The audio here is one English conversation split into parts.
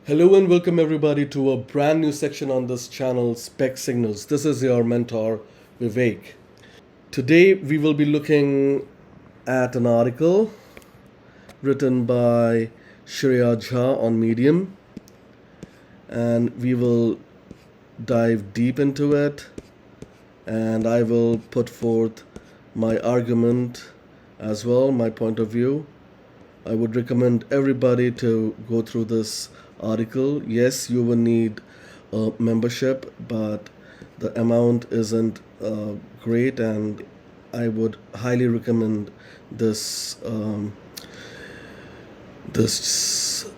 Hello and welcome everybody to a brand new section on this channel, Spec Signals. This is your mentor, Vivek. Today we will be looking at an article written by Shreya Jha on Medium, and we will dive deep into it, and I will put forth my argument as well, my point of view. I would recommend everybody to go through this article. Yes, you will need a membership, but the amount isn't great, and I would highly recommend this this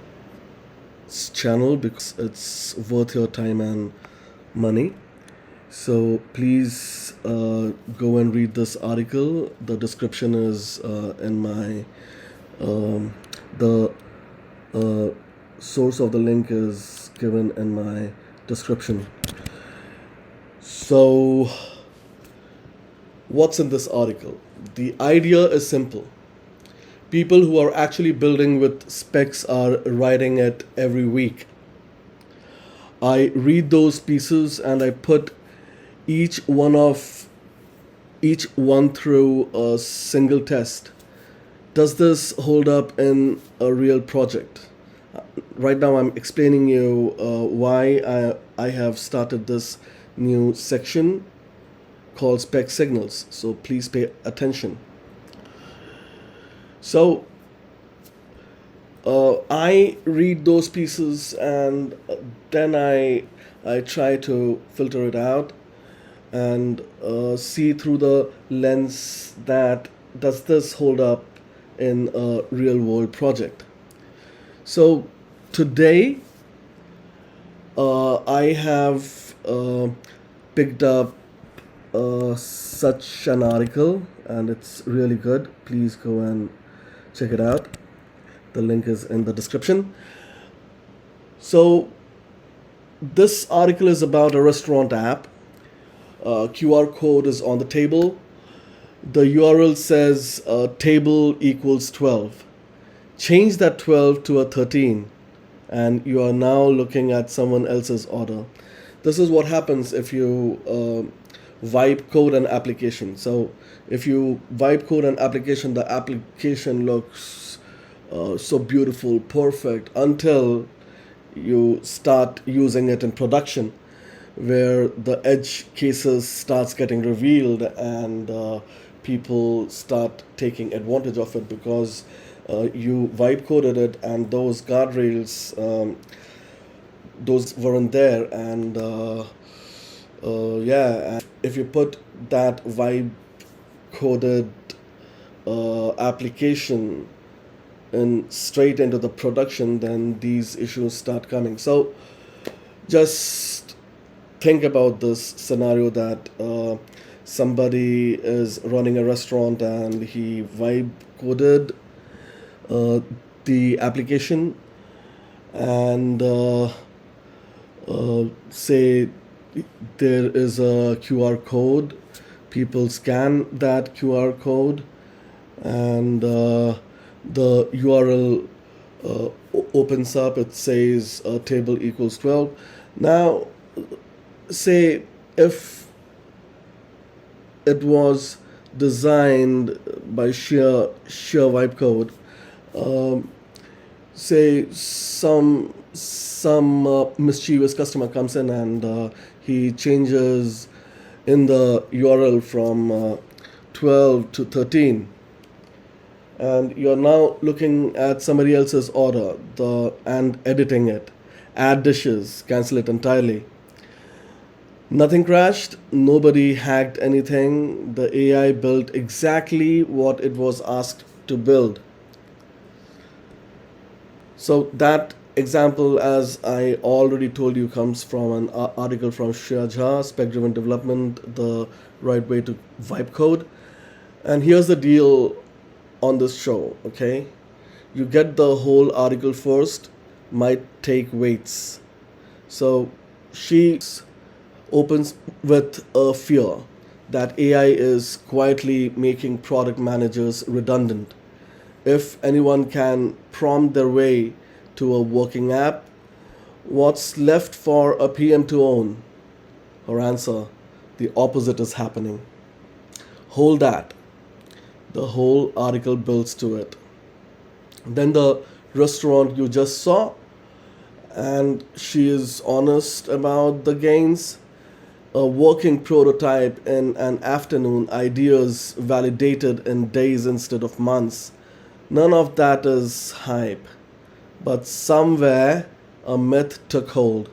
channel because it's worth your time and money. So please go and read this article. The description is in my the source of the link is given in my description. So, what's in this article? The idea is simple. People who are actually building with specs are writing it every week. I read those pieces and I put each one of each one through a single test. Does this hold up in a real project? Right now I'm explaining you why I have started this new section called Spec Signals. So please pay attention. So I read those pieces and then I try to filter it out and see through the lens that does this hold up in a real world project. So today I have picked up such an article and it's really good. Please go and check it out. The link is in the description. So this article is about a restaurant app. QR code is on the table. The URL says table equals 12. Change that 12 to a 13 and you are now looking at someone else's order. This is what happens if you vibe code an application. So if you vibe code an application, the application looks so beautiful, perfect, until you start using it in production, where the edge cases starts getting revealed and people start taking advantage of it because you vibe coded it and those guardrails those weren't there, and yeah, and if you put that vibe coded application in straight into the production, then these issues start coming. So just think about this scenario that somebody is running a restaurant and he vibe coded the application and say there is a QR code. People scan that QR code and the URL opens up. It says table equals 12. Now, say if it was designed by sheer vibe code, say some mischievous customer comes in and he changes in the URL from 12 to 13, and you're now looking at somebody else's order and editing it, add dishes, cancel it entirely. Nothing crashed, nobody hacked anything. The AI built exactly what it was asked to build. So that example, as I already told you, comes from an article from Shreya Jha, Spec-Driven Development, the right way to vibe code. And here's the deal on this show, okay? You get the whole article first, might take weights. So she opens with a fear that AI is quietly making product managers redundant. If anyone can prompt their way to a working app, What's left for a PM to own? Her answer: the opposite is happening. Hold that. The whole article builds to it. Then the restaurant you just saw, and she is honest about the gains. A working prototype in an afternoon, ideas validated in days instead of months. None of that is hype. But somewhere a myth took hold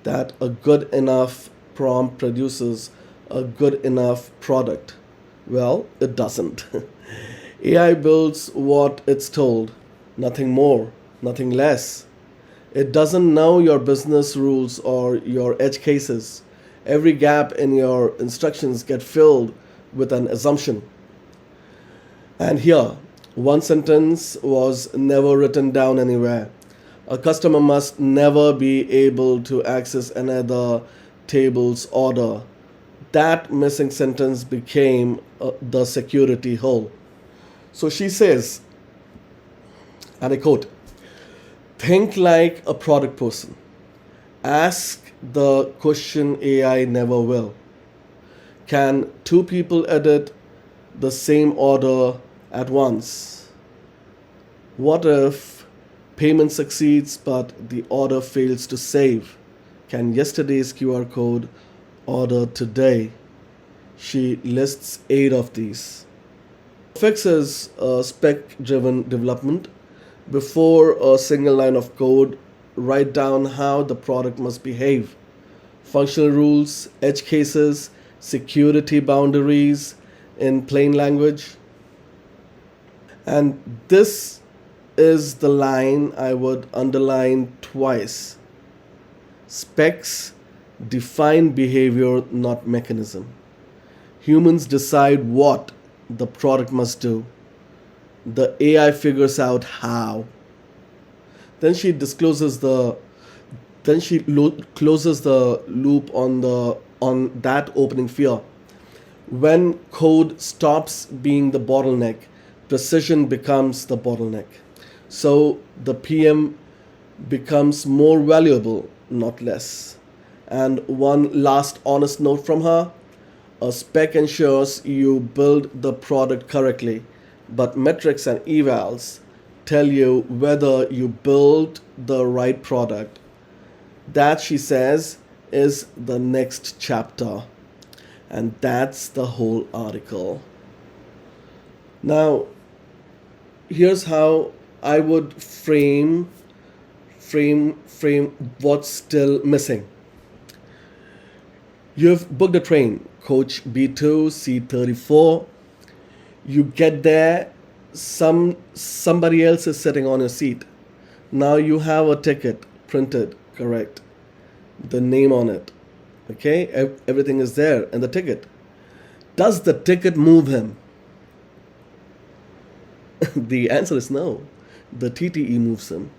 that a good enough prompt produces a good enough product. Well, it doesn't. AI builds what it's told, nothing more, nothing less. It doesn't know your business rules or your edge cases. Every gap in your instructions get filled with an assumption. And here, one sentence was never written down anywhere. A customer must never be able to access another table's order. That missing sentence became the security hole. So she says, and I quote, think like a product person. Ask the question AI never will. Can two people edit the same order at once? What if payment succeeds but the order fails to save? Can yesterday's QR code order today? She lists 8 of these. Fix is spec-driven development. Before a single line of code, write down how the product must behave. Functional rules, edge cases, security boundaries in plain language. And this is the line I would underline twice. Specs define behavior, not mechanism. Humans decide what the product must do. The AI figures out how. Then she discloses the closes the loop on that opening fear. When code stops being the bottleneck, precision becomes the bottleneck. So the PM becomes more valuable, not less. And one last honest note from her: a spec ensures you build the product correctly, but metrics and evals tell you whether you build the right product. That, she says, is the next chapter. And that's the whole article. Now, here's how I would frame what's still missing. You've booked a train, coach B2, seat 34. You get there, somebody else is sitting on your seat. Now you have a ticket printed, correct, the name on it. Okay, everything is there in the ticket. Does the ticket move him? The answer is no. The TTE moves him.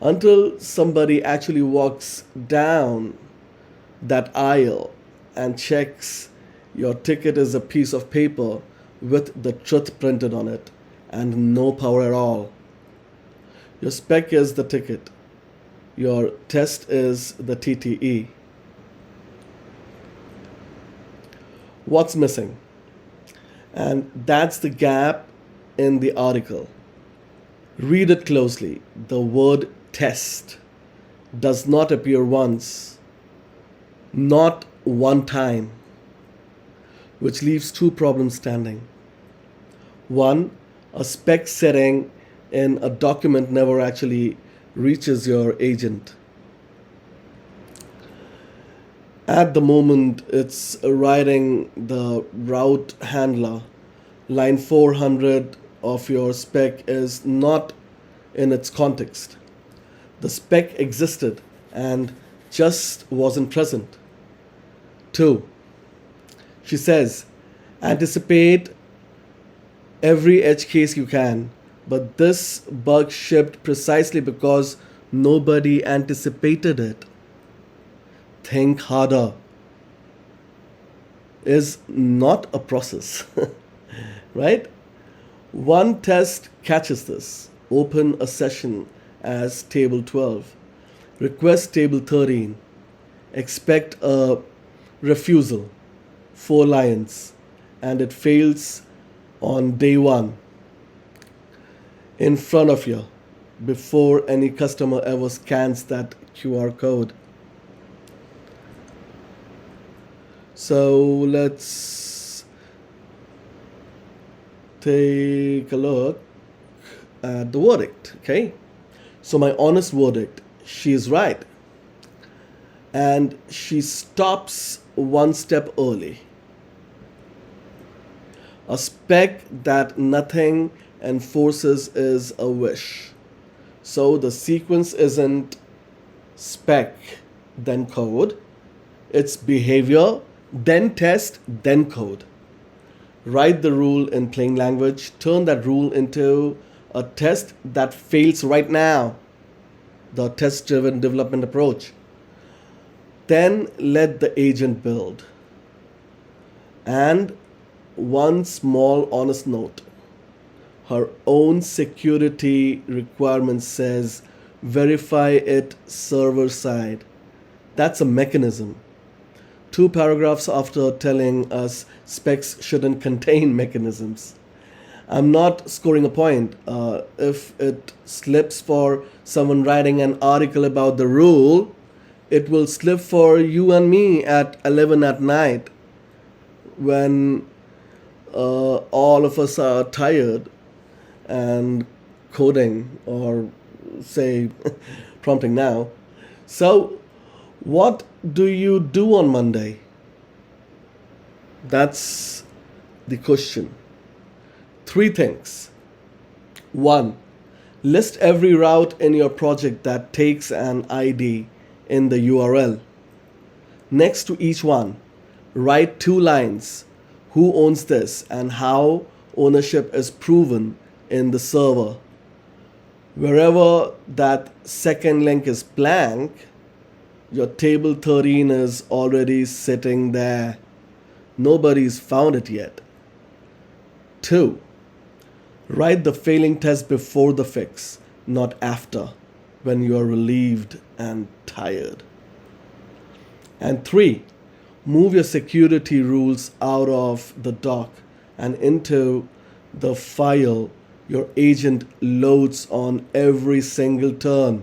Until somebody actually walks down that aisle and checks your ticket is a piece of paper with the truth printed on it and no power at all. Your spec is the ticket. Your test is the TTE. What's missing? And that's the gap in the article. Read it closely. The word test does not appear once, not one time, which leaves 2 problems standing. One, a spec setting in a document never actually reaches your agent. At the moment, it's writing the route handler. Line 400 of your spec is not in its context. The spec existed and just wasn't present. 2, she says, anticipate every edge case you can, but this bug shipped precisely because nobody anticipated it. Think harder is not a process, right? One test catches this. Open a session as table 12. Request table 13. Expect a refusal, 4 lines, and it fails on day 1 in front of you before any customer ever scans that QR code. So let's take a look at the verdict. Okay, so my honest verdict: she's right, and she stops one step early. A spec that nothing enforces is a wish. So the sequence isn't spec, then code. It's behavior, then test, then code. Write the rule in plain language. Turn that rule into a test that fails right now. The test-driven development approach. Then let the agent build. And one small honest note: her own security requirement says verify it server side. That's a mechanism. 2 paragraphs after telling us specs shouldn't contain mechanisms. I'm not scoring a point. If it slips for someone writing an article about the rule, it will slip for you and me at 11 at night when all of us are tired and coding, or say prompting now. So what do you do on Monday? That's the question. 3 things. 1. List every route in your project that takes an ID in the URL. Next to each one, write 2 lines. Who owns this and how ownership is proven in the server. Wherever that second link is blank, your table 13 is already sitting there. Nobody's found it yet. 2. Write the failing test before the fix, not after, when you are relieved and tired. And 3. Move your security rules out of the doc and into the file your agent loads on every single turn.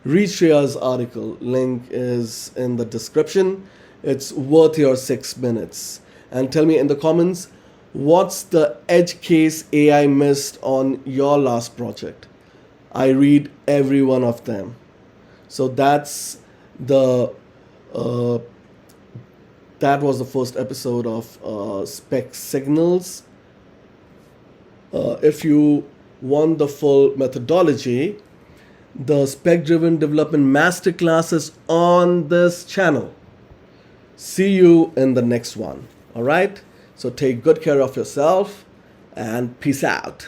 Read Shreya's article. Link is in the description. It's worth your 6 minutes. And tell me in the comments, what's the edge case AI missed on your last project? I read every one of them. So that was the first episode of Spec Signals. If you want the full methodology, the Spec-Driven Development Masterclass is on this channel. See you in the next one. All right? So take good care of yourself and peace out.